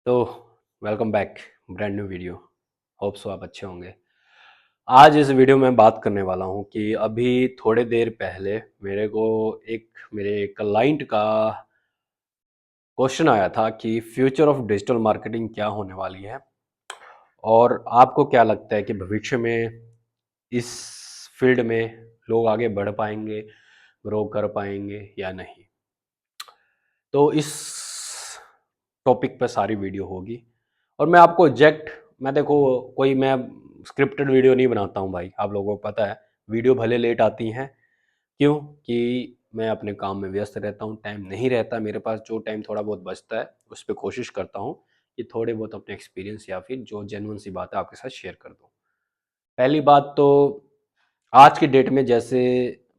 तो welcome back. Brand new video. Hope so आप अच्छे होंगे। आज इस वीडियो में बात करने वाला हूं कि अभी थोड़े देर पहले मेरे क्लाइंट का क्वेश्चन आया था कि फ्यूचर ऑफ डिजिटल मार्केटिंग क्या होने वाली है और आपको क्या लगता है कि भविष्य में इस फील्ड में लोग आगे बढ़ पाएंगे, ग्रो कर पाएंगे या नहीं। तो इस टॉपिक पर सारी वीडियो होगी और मैं आपको एग्जैक्ट मैं देखो कोई मैं स्क्रिप्टेड वीडियो नहीं बनाता हूँ भाई, आप लोगों को पता है। वीडियो भले लेट आती हैं, क्यों कि मैं अपने काम में व्यस्त रहता हूँ, टाइम नहीं रहता मेरे पास। जो टाइम थोड़ा बहुत बचता है उस पर कोशिश करता हूँ कि थोड़े बहुत अपने एक्सपीरियंस या फिर जो जेन्युइन सी बात है आपके साथ शेयर कर दूँ। पहली बात तो आज की डेट में जैसे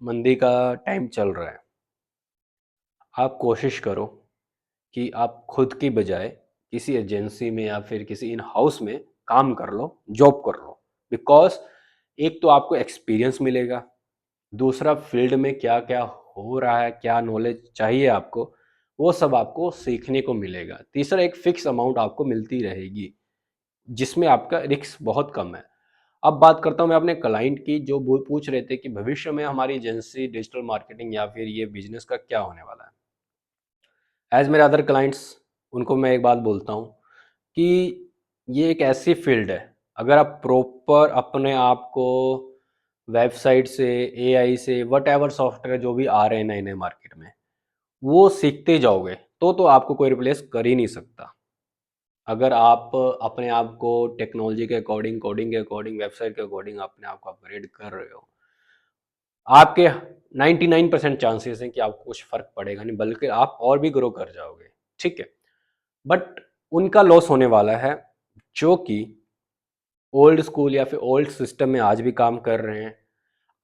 मंदी का टाइम चल रहा है, आप कोशिश करो कि आप खुद की बजाय किसी एजेंसी में या फिर किसी इन हाउस में काम कर लो, जॉब कर लो। बिकॉज एक तो आपको एक्सपीरियंस मिलेगा, दूसरा फील्ड में क्या क्या हो रहा है, क्या नॉलेज चाहिए आपको, वो सब आपको सीखने को मिलेगा। तीसरा एक फिक्स अमाउंट आपको मिलती रहेगी जिसमें आपका रिस्क बहुत कम है। अब बात करता हूँ मैं अपने क्लाइंट की, जो पूछ रहे थे कि भविष्य में हमारी एजेंसी डिजिटल मार्केटिंग या फिर ये बिजनेस का क्या होने वाला है। एज मेरे अदर क्लाइंट्स, उनको मैं एक बात बोलता हूँ कि ये एक ऐसी फील्ड है, अगर आप प्रॉपर अपने आप को वेबसाइट से, एआई से, वट एवर सॉफ्टवेयर जो भी आ रहे हैं नए नए मार्केट में, वो सीखते जाओगे तो आपको कोई रिप्लेस कर ही नहीं सकता। अगर आप अपने आप को टेक्नोलॉजी के अकॉर्डिंग, कोडिंग के अकॉर्डिंग, वेबसाइट के अकॉर्डिंग अपने आप को अपग्रेड कर रहे हो, आपके 99% चांसेस हैं कि आपको कुछ फर्क पड़ेगा नहीं, बल्कि आप और भी ग्रो कर जाओगे। ठीक है, बट उनका लॉस होने वाला है जो कि ओल्ड स्कूल या फिर ओल्ड सिस्टम में आज भी काम कर रहे हैं,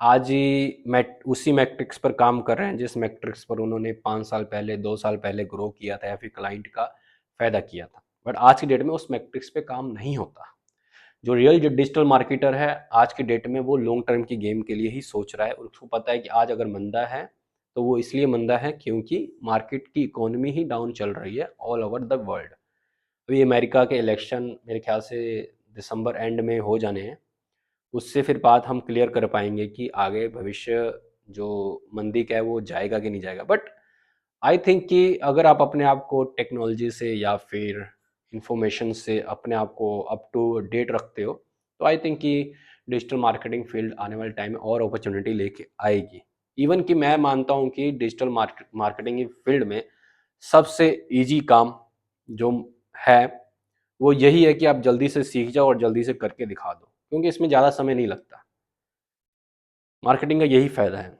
आज ही उसी मैट्रिक्स पर काम कर रहे हैं जिस मैट्रिक्स पर उन्होंने 5 साल पहले, 2 साल पहले ग्रो किया था या फिर क्लाइंट का फायदा किया था। बट आज की डेट में उस मैट्रिक्स पे काम नहीं होता। जो रियल जो डिजिटल मार्केटर है आज की डेट में, वो लॉन्ग टर्म की गेम के लिए ही सोच रहा है। उसको पता है कि आज अगर मंदा है तो वो इसलिए मंदा है क्योंकि मार्केट की इकोनॉमी ही डाउन चल रही है ऑल ओवर द वर्ल्ड। अभी अमेरिका के इलेक्शन मेरे ख्याल से दिसंबर एंड में हो जाने हैं, उससे फिर बात हम क्लियर कर पाएंगे कि आगे भविष्य जो मंदी का है वो जाएगा कि नहीं जाएगा। बट आई थिंक कि अगर आप अपने आप को टेक्नोलॉजी से या फिर इंफॉर्मेशन से अपने आप को अप टू डेट रखते हो, तो आई थिंक कि डिजिटल मार्केटिंग फील्ड आने वाले टाइम में और अपॉर्चुनिटी लेके आएगी। इवन कि मैं मानता हूँ कि डिजिटल मार्केटिंग फील्ड में सबसे इजी काम जो है वो यही है कि आप जल्दी से सीख जाओ और जल्दी से करके दिखा दो, क्योंकि इसमें ज़्यादा समय नहीं लगता। मार्केटिंग का यही फ़ायदा है।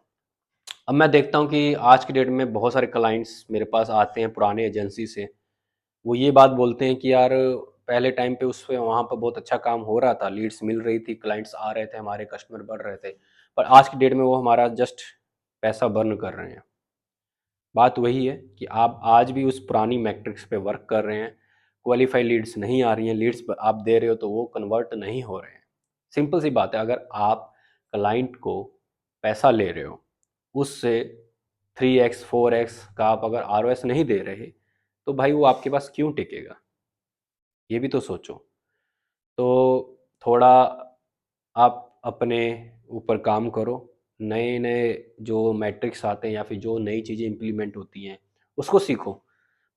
अब मैं देखता हूँ कि आज की डेट में बहुत सारे क्लाइंट्स मेरे पास आते हैं पुराने एजेंसी से। वो ये बात बोलते हैं कि यार पहले टाइम पे उस पे वहाँ पर बहुत अच्छा काम हो रहा था, लीड्स मिल रही थी, क्लाइंट्स आ रहे थे, हमारे कस्टमर बढ़ रहे थे, पर आज की डेट में वो हमारा जस्ट पैसा बर्न कर रहे हैं। बात वही है कि आप आज भी उस पुरानी मैट्रिक्स पे वर्क कर रहे हैं, क्वालिफाई लीड्स नहीं आ रही हैं, लीड्स आप दे रहे हो तो वो कन्वर्ट नहीं हो रहे हैं। सिंपल सी बात है, अगर आप क्लाइंट को पैसा ले रहे हो, उससे 3x 4x का आप अगर ROS नहीं दे रहे, तो भाई वो आपके पास क्यों टिकेगा, ये भी तो सोचो। तो थोड़ा आप अपने ऊपर काम करो, नए नए जो मैट्रिक्स आते हैं या फिर जो नई चीज़ें इम्प्लीमेंट होती हैं उसको सीखो।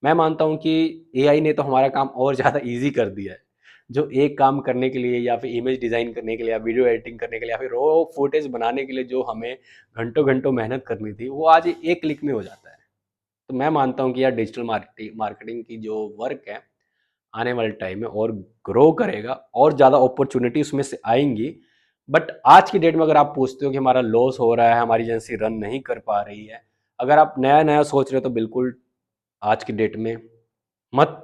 मैं मानता हूँ कि एआई ने तो हमारा काम और ज़्यादा इजी कर दिया है। जो एक काम करने के लिए या फिर इमेज डिज़ाइन करने के लिए या वीडियो एडिटिंग करने के लिए या फिर रॉ फुटेज बनाने के लिए जो हमें घंटों घंटों मेहनत करनी थी, वो आज एक क्लिक में हो जाता है। तो मैं मानता हूँ कि यार डिजिटल मार्केटिंग की जो वर्क है आने वाले टाइम में और ग्रो करेगा और ज़्यादा अपॉर्चुनिटी उसमें से आएंगी। बट आज की डेट में अगर आप पूछते हो कि हमारा लॉस हो रहा है, हमारी एजेंसी रन नहीं कर पा रही है, अगर आप नया नया सोच रहे हो तो बिल्कुल आज की डेट में मत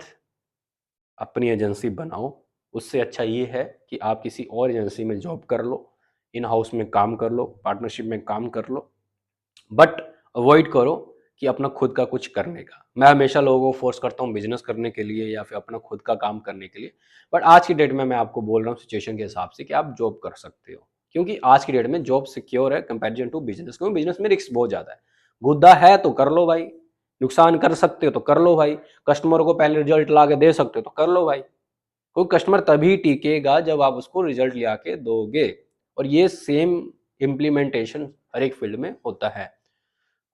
अपनी एजेंसी बनाओ। उससे अच्छा ये है कि आप किसी और एजेंसी में जॉब कर लो, इन हाउस में काम कर लो, पार्टनरशिप में काम कर लो, बट अवॉइड करो कि अपना खुद का कुछ करने का। मैं हमेशा लोगों को फोर्स करता हूँ बिजनेस करने के लिए या फिर अपना खुद का काम करने के लिए, बट आज की डेट में मैं आपको बोल रहा हूँ सिचुएशन के हिसाब से कि आप जॉब कर सकते हो, क्योंकि आज की डेट में जॉब सिक्योर है कंपैरिजन टू बिजनेस, क्योंकि बिजनेस में रिस्क बहुत ज़्यादा है। गुद्दा है तो कर लो भाई, नुकसान कर सकते हो तो कर लो भाई, कस्टमर को पहले रिजल्ट ला के दे सकते हो तो कर लो भाई। कोई कस्टमर तभी टिकेगा जब आप उसको रिजल्ट ला के दोगे। और ये सेम इम्प्लीमेंटेशन हर एक फील्ड में होता है।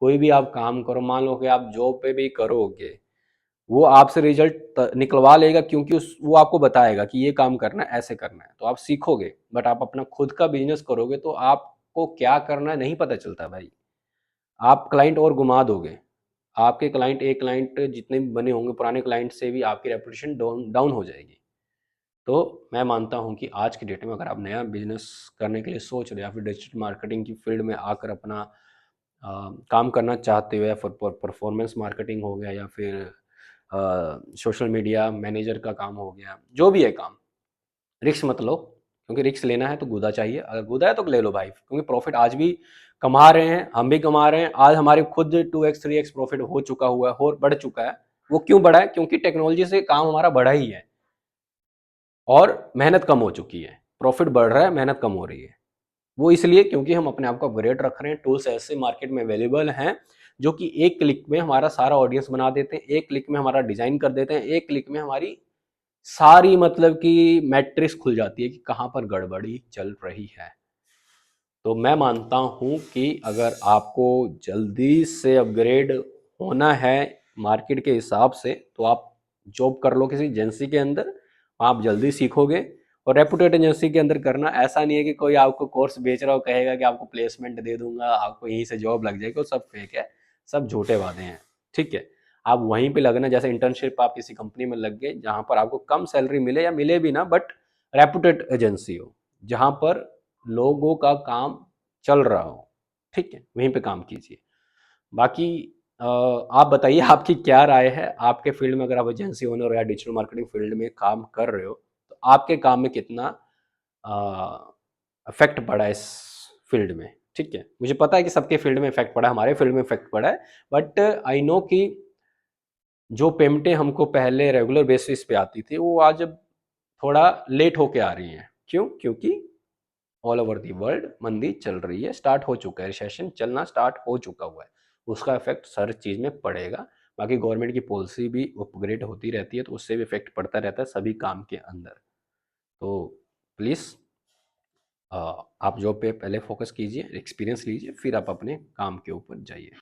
कोई भी आप काम करो, मान लो कि आप जॉब पे भी करोगे, वो आपसे रिजल्ट निकलवा लेगा, क्योंकि वो आपको बताएगा कि ये काम करना है, ऐसे करना है, तो आप सीखोगे। बट आप अपना खुद का बिजनेस करोगे तो आपको क्या करना है नहीं पता चलता भाई। आप क्लाइंट और घुमा दोगे। आपके क्लाइंट, एक क्लाइंट जितने भी बने होंगे पुराने क्लाइंट से भी आपकी रेपुटेशन डाउन डाउन हो जाएगी। तो मैं मानता हूँ कि आज की डेट में अगर आप नया बिजनेस करने के लिए सोच रहे हो या फिर डिजिटल मार्केटिंग की फील्ड में आकर अपना काम करना चाहते हो, या फिर परफॉर्मेंस मार्केटिंग हो गया, या फिर सोशल मीडिया मैनेजर का काम हो गया, जो भी है काम, रिस्क मत लो। क्योंकि रिस्क लेना है तो गुदा चाहिए, अगर गुदा है तो ले लो भाई, क्योंकि प्रॉफिट आज भी कमा रहे हैं, हम भी कमा रहे हैं। आज हमारे खुद 2x 3x प्रॉफिट हो चुका हुआ है, और बढ़ चुका है। वो क्यों बढ़ा है? क्योंकि टेक्नोलॉजी से काम हमारा बढ़ा ही है और मेहनत कम हो चुकी है। प्रॉफिट बढ़ रहा है, मेहनत कम हो रही है। वो इसलिए क्योंकि हम अपने आप को अपग्रेड रख रहे हैं। टूल्स ऐसे मार्केट में अवेलेबल हैं जो कि एक क्लिक में हमारा सारा ऑडियंस बना देते हैं, एक क्लिक में हमारा डिजाइन कर देते हैं, एक क्लिक में हमारी सारी मतलब कि मैट्रिक्स खुल जाती है कि कहाँ पर गड़बड़ी चल रही है। तो मैं मानता हूँ कि अगर आपको जल्दी से अपग्रेड होना है मार्केट के हिसाब से, तो आप जॉब कर लो किसी एजेंसी के अंदर, आप जल्दी सीखोगे। और रेपुटेड एजेंसी के अंदर करना, ऐसा नहीं है कि कोई आपको कोर्स बेच रहा हो, कहेगा कि आपको प्लेसमेंट दे दूंगा, आपको यहीं से जॉब लग जाएगी, वो सब फेक है, सब झूठे वादे हैं। ठीक है, आप वहीं पे लगना, जैसे इंटर्नशिप आप किसी कंपनी में लग गए जहां पर आपको कम सैलरी मिले या मिले भी ना, बट रेपुटेड एजेंसी हो, जहां पर लोगों का काम चल रहा हो, ठीक है, वहीं पे काम कीजिए। बाकी आप बताइए आपकी क्या राय है। आपके फील्ड में अगर आप एजेंसी ओनर या डिजिटल मार्केटिंग फील्ड में काम कर रहे हो, तो आपके काम में कितना इफेक्ट पड़ा है इस फील्ड में? ठीक है, मुझे पता है कि सबके फील्ड में इफेक्ट पड़ा है, हमारे फील्ड में इफेक्ट पड़ा है। बट आई नो कि जो पेमेंटें हमको पहले रेगुलर बेसिस पे आती थी, वो आज अब थोड़ा लेट होके आ रही हैं। क्यों? क्योंकि ऑल ओवर दी वर्ल्ड मंदी चल रही है, स्टार्ट हो चुका है, रिसेशन चलना स्टार्ट हो चुका हुआ है। उसका इफेक्ट हर चीज़ में पड़ेगा। बाकी गवर्नमेंट की पॉलिसी भी अपग्रेड होती रहती है, तो उससे भी इफेक्ट पड़ता रहता है सभी काम के अंदर। तो प्लीज़ आप जॉब पे पहले फोकस कीजिए, एक्सपीरियंस लीजिए, फिर आप अपने काम के ऊपर जाइए।